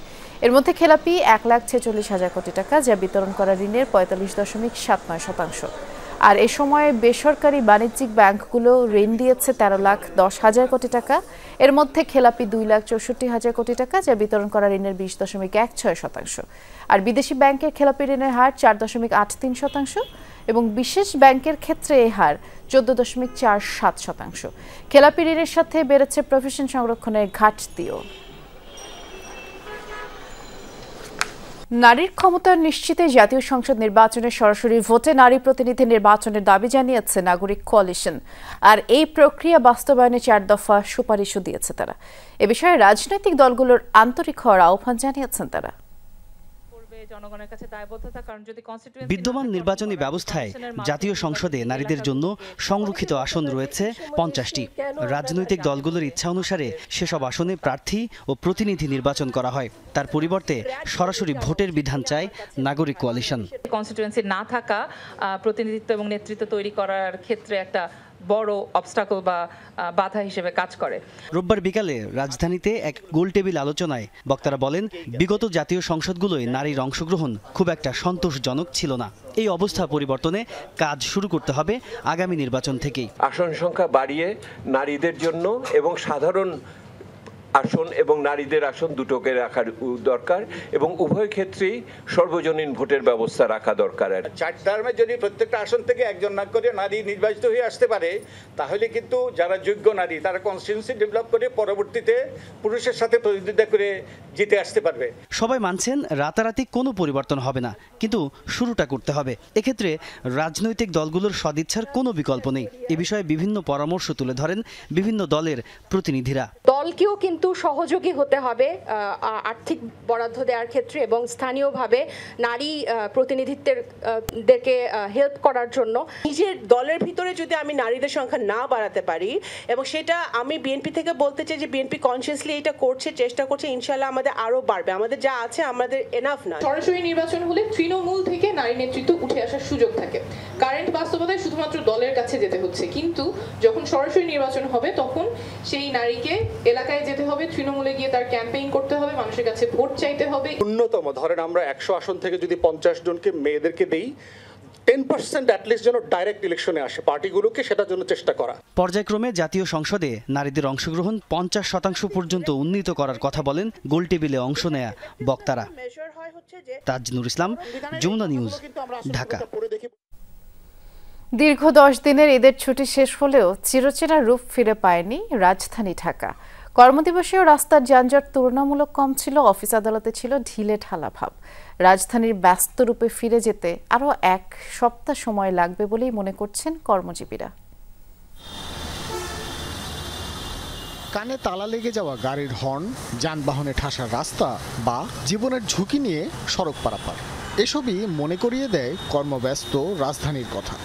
এর মধ্যে খেলাপি 1,46,000 কোটি টাকা, যা বিতরণ করা ঋণের 45.79%। আর এ সময়ে বেসরকারি বাণিজ্যিক ব্যাংকগুলো ঋণ দিয়েছে 13,10,000 কোটি টাকা। এর মধ্যে খেলাপি 2,64,000 কোটি টাকা, যা বিতরণ করা ঋণের 20.16%। আর বিদেশি ব্যাংকের খেলাপি ঋণের হার 4.83% এবং বিশেষ ব্যাংকের ক্ষেত্রে এই হার 14.47%। খেলাপি ঋণের সাথে বেড়েছে প্রভিশন সংরক্ষণের ঘাটতিও। নারীর ক্ষমতায়ন নিশ্চিতে জাতীয় সংসদ নির্বাচনে সরাসরি ভোটে নারী প্রতিনিধি নির্বাচনের দাবি জানিয়েছে নাগরিক কোয়ালিশন, আর এই প্রক্রিয়া বাস্তবায়নে 4 দফা সুপারিশও দিয়েছে তারা। এ বিষয়ে রাজনৈতিক দলগুলোর আন্তরিক হওয়ার আহ্বান জানিয়েছেন তারা। বিদ্যমান নির্বাচনী ব্যবস্থায় জাতীয় সংসদে নারীদের জন্য সংরক্ষিত আসন রয়েছে 50টি। রাজনৈতিক দলগুলোর ইচ্ছা অনুসারে সেসব আসনে প্রার্থী ও প্রতিনিধি নির্বাচন করা হয়। তার পরিবর্তে সরাসরি ভোটের বিধান চায় নাগরিক কোয়ালিশন। কনস্টিটুয়েন্সি না থাকা প্রতিনিধিত্ব এবং নেতৃত্ব তৈরি করার ক্ষেত্রে একটা বড় অবস্টাকল বা বাধা হিসেবে কাজ করে। রোববার বিকালে রাজধানীতে এক গোলটেবিল আলোচনায় বক্তারা বলেন, বিগত জাতীয় সংসদগুলোয় নারীর অংশগ্রহণ খুব একটা সন্তোষজনক ছিল না। এই অবস্থা পরিবর্তনে কাজ শুরু করতে হবে আগামী নির্বাচন থেকেই। আসন সংখ্যা বাড়িয়ে নারীদের জন্য এবং সাধারণ আসন এবং নারীদের আসন দুটোকে রাখার দরকার এবং উভয় ক্ষেত্রেই সর্বজনীন ভোটের ব্যবস্থা রাখা দরকার। 4 টার্মে যদি প্রত্যেকটা আসন থেকে একজন না করে নারী নির্বাচিত হয়ে আসতে পারে, তাহলে কিন্তু যারা যোগ্য নারী তারা কনস্টিটিউয়েন্সি ডেভেলপ করে পরবর্তীতে পুরুষের সাথে প্রতিদ্বন্দ্বিতা করে জিতে আসতে পারবে। সবাই মানছেন রাতারাতি কোনো পরিবর্তন হবে না, কিন্তু শুরুটা করতে হবে। এক্ষেত্রে রাজনৈতিক দলগুলোর সদিচ্ছার কোনো বিকল্প নেই। এ বিষয়ে বিভিন্ন পরামর্শ তুলে ধরেন বিভিন্ন দলের প্রতিনিধিরা। দলকেও কিন্তু সহযোগী হতে হবে আর্থিক বরাদ্দ দেওয়ার ক্ষেত্রে এবং স্থানীয়ভাবে নারী প্রতিনিধিত্বদেরকে হেল্প করার জন্য। নিজের দলের ভিতরে যদি আমি নারীদের সংখ্যা না বাড়াতে পারি, এবং সেটা আমি বিএনপি থেকে বলতে চাই যে বিএনপি কনসিয়াসলি এটা করছে, চেষ্টা করছে, ইনশাআল্লাহ আমাদের আরো বাড়বে। আমাদের যা আছে আমাদের এনাফ না। সরাসরি নির্বাচন হলে তৃণমূল থেকে নারী নেতৃত্ব উঠে আসার সুযোগ থাকে। কারেন্ট বাস্তবতায় শুধুমাত্র দলের কাছে যেতে হচ্ছে, কিন্তু যখন সরাসরি নির্বাচন হবে তখন সেই নারীকে এলাকায় যেতে হবে, তৃণমূলে গিয়ে তার ক্যাম্পেইন করতে হবে, মানুষের কাছে ভোট চাইতে হবে। ন্যূনতম ধরেন আমরা 100 আসন থেকে যদি 50 জনকে মেয়েদেরকে দেই, 10% অ্যাটলিস্ট যেন ডাইরেক্ট ইলেকশনে আসে পার্টিগুলোকে, সেটার জন্য চেষ্টা করা। পর্যায়ক্রমে জাতীয় সংসদে নারীদের অংশগ্রহণ 50% পর্যন্ত উন্নীত করার কথা বলেন গোলটেবিলে অংশ নেয়া বক্তারা। তাজনুর ইসলাম, যমুনা নিউজ, ঢাকা। দীর্ঘ 10 দিনের ঈদের ছুটি শেষ হলেও চিরচেনা রূপ ফিরে পায়নি রাজধানী ঢাকা। কর্মদিবসেও রাস্তার যানজট তুলনামূলক কম ছিল, অফিস আদালতে ছিল ঢিলে ঢালা ভাব। রাজধানীর ব্যস্ত রূপে ফিরে যেতে আরও 1 সপ্তাহ সময় লাগবে বলেই মনে করছেন কর্মজীবীরা। কানে তালা লেগে যাওয়া গাড়ির হর্ন, যানবাহনে ঠাসার রাস্তা বা জীবনের ঝুঁকি নিয়ে সড়ক পারাপার, এসবই মনে করিয়ে দেয় কর্মব্যস্ত রাজধানীর কথা।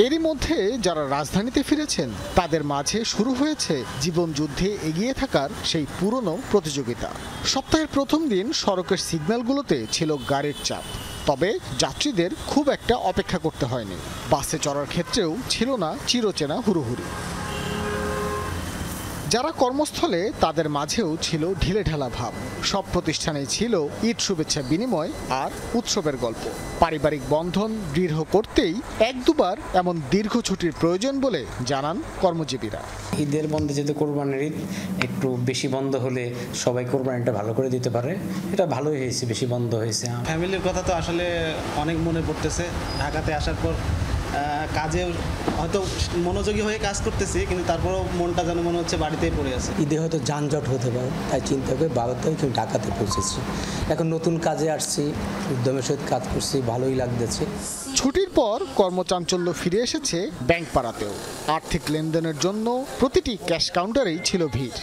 এরই মধ্যে যারা রাজধানীতে ফিরেছেন তাদের মাঝে শুরু হয়েছে জীবনযুদ্ধে এগিয়ে থাকার সেই পুরনো প্রতিযোগিতা। সপ্তাহের প্রথম দিন সড়কের সিগন্যালগুলোতে ছিল গাড়ির চাপ, তবে যাত্রীদের খুব একটা অপেক্ষা করতে হয়নি। বাসে চড়ার ক্ষেত্রেও ছিল না চিরচেনা হুড়োহুড়ি। যারা কর্মস্থলে তাদের মাঝেও ছিল ঢিলেঢালা ভাব। সব প্রতিষ্ঠানেই ছিল ঈদ শুভেচ্ছা বিনিময় আর উৎসবের গল্প। পারিবারিক বন্ধন দৃঢ় করতেই 1-2বার এমন দীর্ঘ ছুটির প্রয়োজন বলে জানান কর্মজীবীরা। ঈদের বন্ধে যেহেতু কোরবানির ঈদ, একটু বেশি বন্ধ হলে সবাই কোরবানিটা ভালো করে দিতে পারে, এটা ভালোই হয়েছে, বেশি বন্ধ হয়েছে। ফ্যামিলির কথা তো আসলে অনেক মনে পড়তেছে। ঢাকাতে আসার পর কাজে হয়তো মনোযোগী হয়ে কাজ করতেছি, কিন্তু তারপরেও মনটা যেন মনে হচ্ছে বাড়িতেই পড়ে আছে। ঈদে হয়তো যানজট হতে পারে, তাই চিন্তা করে বারোটায় কিন্তু ঢাকাতে পৌঁছেছি। এখন নতুন কাজে আসছি, উদ্যমের সহিত কাজ করছি, ভালোই লাগতেছে। ছুটির পর কর্মচাঞ্চল্য ফিরে এসেছে ব্যাংক পাড়াতেও। আর্থিক লেনদেনের জন্য প্রতিটি ক্যাশ কাউন্টারেই ছিল ভিড়।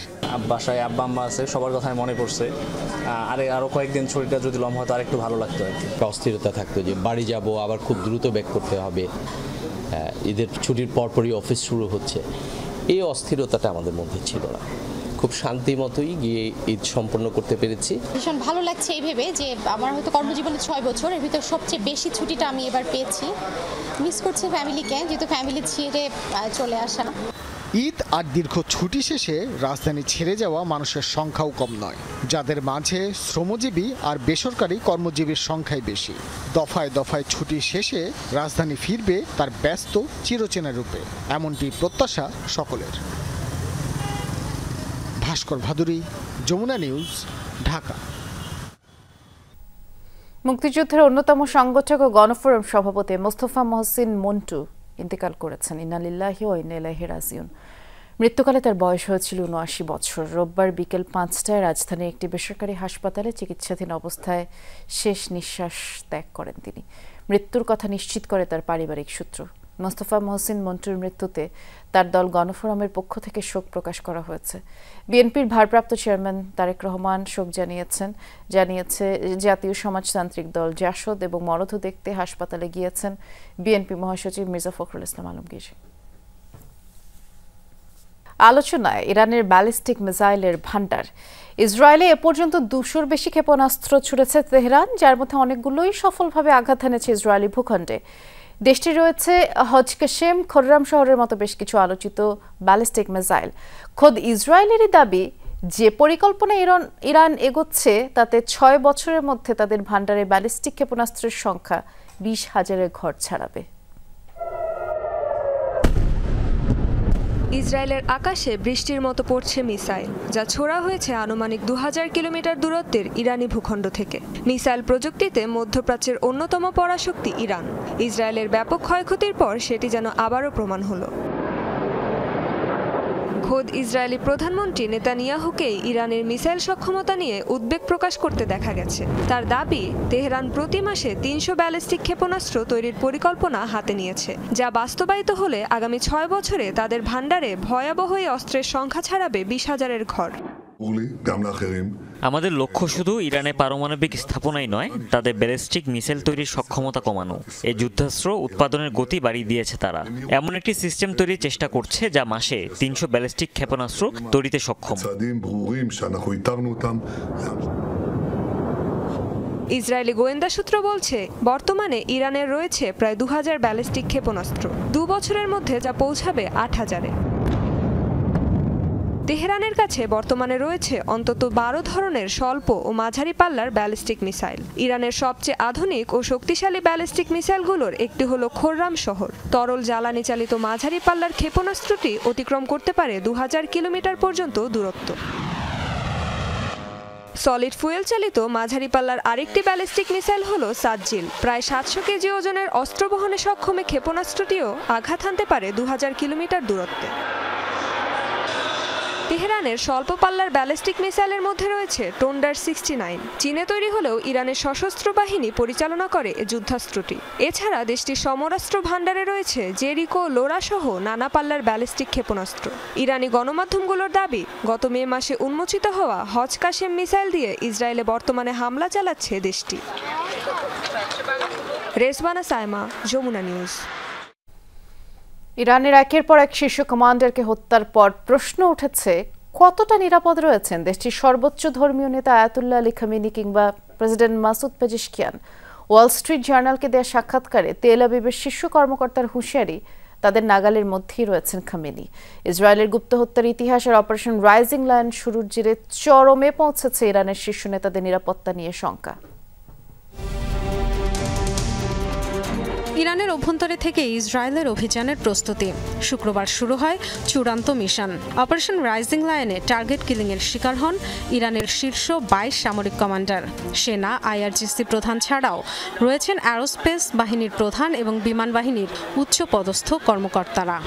বাসায় আব্বা আম্মা আছে, সবার কথাই মনে পড়ছে। আরও কয়েকদিন ছুটিটা যদি লম্বা হতো আরেকটু ভালো লাগতো আর কি। অস্থিরতা থাকতো যে বাড়ি যাব, আবার খুব দ্রুত ব্যাক করতে হবে, ঈদের ছুটির পরপরই অফিস শুরু হচ্ছে, এই অস্থিরতাটা আমাদের মধ্যে ছিল না। খুব শান্তি মতোই গিয়ে ঈদ সম্পন্ন করতে পেরেছি। ভীষণ ভালো লাগছে এই ভেবে যে আমার হয়তো কর্মজীবনে 6 বছর, এর ভিতর সবচেয়ে বেশি ছুটিটা আমি এবার পেয়েছি। মিস করছি ফ্যামিলিকে, যেহেতু ফ্যামিলি ছেড়ে চলে আসা। ঈদ আর দীর্ঘ ছুটি শেষে রাজধানী ছেড়ে যাওয়া মানুষের সংখ্যাও কম নয়। যাদের মাঝে শ্রমজীবী আর বেসরকারি কর্মজীবীর সংখ্যাই বেশি। দফায় দফায় ছুটি শেষে রাজধানী ফিরবে তার ব্যস্ত চিরচেনা রূপে, এমনটি প্রত্যাশা সকলের। ভাস্কর ভাদুরী, যমুনা নিউজ, ঢাকা। মুক্তিযুদ্ধের অন্যতম সংগঠক ও গণফোরাম সভাপতি মোস্তফা মহসিন মন্টু ইন্তেকাল করেছেন। ইন্না লিল্লাহি ওয়া ইন্না ইলাইহি রাজিউন। মৃত্যুকালে তার বয়স হয়েছিল 79 বছর। রোববার বিকেল 5টায় রাজধানীর একটি বেসরকারি হাসপাতালে চিকিৎসাধীন অবস্থায় শেষ নিঃশ্বাস ত্যাগ করেন তিনি। মৃত্যুর কথা নিশ্চিত করে তার পারিবারিক সূত্র। মোস্তফা মহসিন মন্টুর মৃত্যুতে তার দল গণফোরামের পক্ষ থেকে শোক প্রকাশ করা হয়েছে। বিএনপির ভারপ্রাপ্ত চেয়ারম্যান তারেক রহমান শোক জানিয়েছে জাতীয় সমাজতান্ত্রিক দল জাসদ এবং মরদেহ দেখতে হাসপাতালে গিয়েছেন বিএনপি মহাসচিব মির্জা ফখরুল ইসলাম আলমগীর। আলোচনায় ইরানের ব্যালিস্টিক মিসাইলের ভান্ডার। ইসরায়েলে এ পর্যন্ত 200-র বেশি ক্ষেপণাস্ত্র ছুড়েছে তেহরান, যার মধ্যে অনেকগুলোই সফলভাবে আঘাত হানেছে ইসরায়েলি ভূখণ্ডে। দেশটি রয়েছে হজকেশেম, খোররাম শহরের মতো বেশ কিছু আলোচিত ব্যালিস্টিক মিসাইল। খোদ ইসরায়েলেরই দাবি যে পরিকল্পনা ইরান এগোচ্ছে তাতে 6 বছরের মধ্যে তাদের ভান্ডারে ব্যালিস্টিক ক্ষেপণাস্ত্রের সংখ্যা 20,000-এর ঘর ছাড়াবে। ইসরায়েলের আকাশে বৃষ্টির মতো পড়ছে মিসাইল, যা ছোড়া হয়েছে আনুমানিক 2000 কিলোমিটার দূরত্বের ইরানি ভূখণ্ড থেকে। মিসাইল প্রযুক্তিতে মধ্যপ্রাচ্যের অন্যতম পরাশক্তি ইরান। ইসরায়েলের ব্যাপক ক্ষয়ক্ষতির পর সেটি যেন আবারও প্রমাণ হলো। খোদ ইসরায়েলি প্রধানমন্ত্রী নেতানিয়াহুকেই ইরানের মিসাইল সক্ষমতা নিয়ে উদ্বেগ প্রকাশ করতে দেখা গেছে। তার দাবি, তেহরান প্রতি মাসে 300 ব্যালিস্টিক ক্ষেপণাস্ত্র তৈরির পরিকল্পনা হাতে নিয়েছে, যা বাস্তবায়িত হলে আগামী 6 বছরে তাদের ভান্ডারে ভয়াবহ এই অস্ত্রের সংখ্যা ছাড়াবে 20,000-এর ঘর। আমাদের লক্ষ্য শুধু ইরানের পারমাণবিক স্থাপনাই নয়, তাদের ব্যালিস্টিক মিসাইল তৈরির সক্ষমতা কমানো। এই যুদ্ধাস্ত্র উৎপাদনের গতি বাড়িয়ে দিয়েছে তারা। এমন একটি সিস্টেম তৈরির চেষ্টা করছে যা মাসে 300 ব্যালিস্টিক ক্ষেপণাস্ত্র তৈরিতে সক্ষম। ইসরায়েলি গোয়েন্দা সূত্র বলছে, বর্তমানে ইরানের রয়েছে প্রায় 2000 ব্যালিস্টিক ক্ষেপণাস্ত্র, 2 বছরের মধ্যে যা পৌঁছাবে 8000-এ। তেহরানের কাছে বর্তমানে রয়েছে অন্তত 12 ধরনের স্বল্প ও মাঝারি পাল্লার ব্যালিস্টিক মিসাইল। ইরানের সবচেয়ে আধুনিক ও শক্তিশালী ব্যালিস্টিক মিসাইলগুলোর একটি হলো খোররাম শহর। তরল জ্বালানি চালিত মাঝারি পাল্লার ক্ষেপণাস্ত্রটি অতিক্রম করতে পারে 2000 কিলোমিটার পর্যন্ত দূরত্ব। সলিড ফুয়েল চালিত মাঝারি পাল্লার আরেকটি ব্যালিস্টিক মিসাইল হলো সাজ্জিল। প্রায় 700 কেজি ওজনের অস্ত্র বহনে সক্ষম ক্ষেপণাস্ত্রটিও আঘাত হানতে পারে 2000 কিলোমিটার দূরত্বে। তেহরানের স্বল্প পাল্লার ব্যালিস্টিক মিসাইলের মধ্যে রয়েছে টন্ডার 69। চীনে তৈরি হলেও ইরানের সশস্ত্র বাহিনী পরিচালনা করে এ যুদ্ধাস্ত্রটি। এছাড়া দেশটির সমরাস্ত্র ভাণ্ডারে রয়েছে জেরিকো, লোরা সহ নানা পাল্লার ব্যালিস্টিক ক্ষেপণাস্ত্র। ইরানি গণমাধ্যমগুলোর দাবি, গত মে মাসে উন্মোচিত হওয়া হজ কাশেম মিসাইল দিয়ে ইসরায়েলে বর্তমানে হামলা চালাচ্ছে দেশটি। রেজওয়ানা সাইমা, যমুনা নিউজ। ইরানের একের পর এক শীর্ষ কমান্ডারকে হত্যার পর প্রশ্ন উঠেছে, কতটা নিরাপদ রয়েছেন দেশটির সর্বোচ্চ ধর্মীয় নেতা আয়াতুল্লাহ আলী খামেনি কিংবা president Masoud Pezeshkian. Wall Street জার্নালকে দেয়া সাক্ষাৎকারে তেল আবিবের শীর্ষ কর্মকর্তার হুঁশিয়ারি, তাদের নাগালের মধ্যেই রয়েছেন খামেনি। ইসরায়েলের গুপ্ত হত্যার ইতিহাসের অপারেশন রাইজিং লায়ন শুরুর জেরে চরমে পৌঁছেছে ইরানের শীর্ষ নেতাদের নিরাপত্তা নিয়ে শঙ্কা। ইরানের অভ্যন্তরে থেকে ইসরায়েলের অভিযানের প্রস্তুতি। শুক্রবার শুরু হয় চূড়ান্ত মিশন। অপারেশন রাইজিং লায়নে টার্গেট কিলিংয়ের শিকার হন ইরানের শীর্ষ 22 সামরিক কমান্ডার। সেনা, আইআরজিসি প্রধান ছাড়াও রয়েছেন অ্যারোস্পেস বাহিনীর প্রধান এবং বিমান বাহিনীর উচ্চপদস্থ কর্মকর্তারা।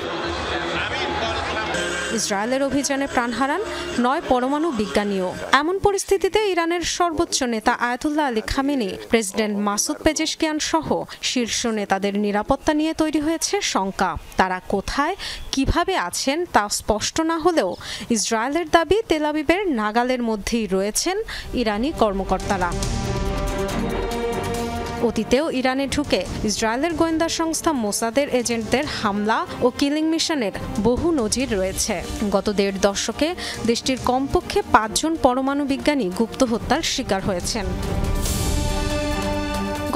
ইসরায়েলের অভিযানে প্রাণ হারান 9 পরমাণু বিজ্ঞানীও। এমন পরিস্থিতিতে ইরানের সর্বোচ্চ নেতা Ayatollah Ali Khamenei, president Masoud Pezeshkian সহ শীর্ষ নেতাদের নিরাপত্তা নিয়ে তৈরি হয়েছে শঙ্কা। তারা কোথায়, কিভাবে আছেন তা স্পষ্ট না হলেও ইসরায়েলের দাবি, তেল আবিবের নাগালের মধ্যেই রয়েছেন ইরানি কর্মকর্তারা। অতীতেও ইরানে ঢুকে ইসরায়েলের গোয়েন্দা সংস্থা মোসাদের এজেন্টদের হামলা ও কিলিং মিশনের বহু নজির রয়েছে। গত 1.5 দশকে দেশটির কমপক্ষে 5 জন পরমাণু বিজ্ঞানী গুপ্ত হত্যার শিকার হয়েছেন।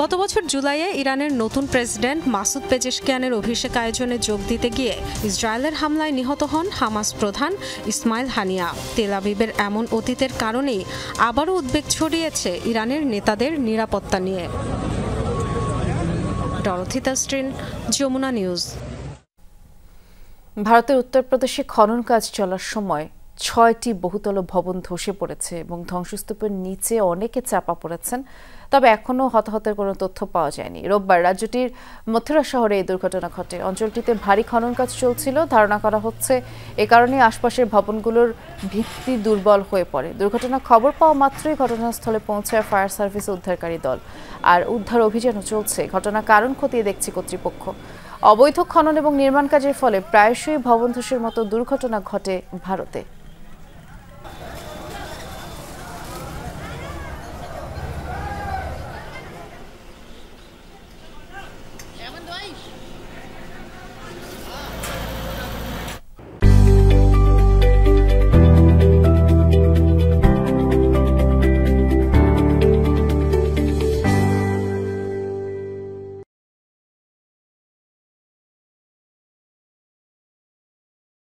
গত বছর জুলাইয়ে ইরানের নতুন প্রেসিডেন্ট মাসুদ পেজেশকিয়ানের অভিষেক আয়োজনে যোগ দিতে গিয়ে ইসরায়েলের হামলায় নিহত হন হামাস প্রধান ইসমাইল হানিয়া। তেল আবিবের এমন অতীতের কারণেই আবারও উদ্বেগ ছড়িয়েছে ইরানের নেতাদের নিরাপত্তা নিয়ে। Dorothy Tastrin, Jamuna news. ভারতের উত্তরপ্রদেশে খনন কাজ চলার সময় 6টি বহুতল ভবন ধসে পড়েছে এবং ধ্বংসস্তূপের নিচে অনেকে চাপা পড়েছেন। তবে এখনও হতাহতের কোনো তথ্য পাওয়া যায়নি। রোববার রাজ্যটির মথুরা শহরে এই দুর্ঘটনা ঘটে। অঞ্চলটিতে ভারী খনন কাজ চলছিল। ধারণা করা হচ্ছে এ কারণে আশপাশের ভবনগুলোর ভিত্তি দুর্বল হয়ে পড়ে। দুর্ঘটনার খবর পাওয়া মাত্রই ঘটনাস্থলে পৌঁছায় ফায়ার সার্ভিস উদ্ধারকারী দল। আর উদ্ধার অভিযানও চলছে। ঘটনার কারণ খতিয়ে দেখছে কর্তৃপক্ষ। অবৈধ খনন এবং নির্মাণ কাজের ফলে প্রায়শই ভবন ধসের মতো দুর্ঘটনা ঘটে ভারতে।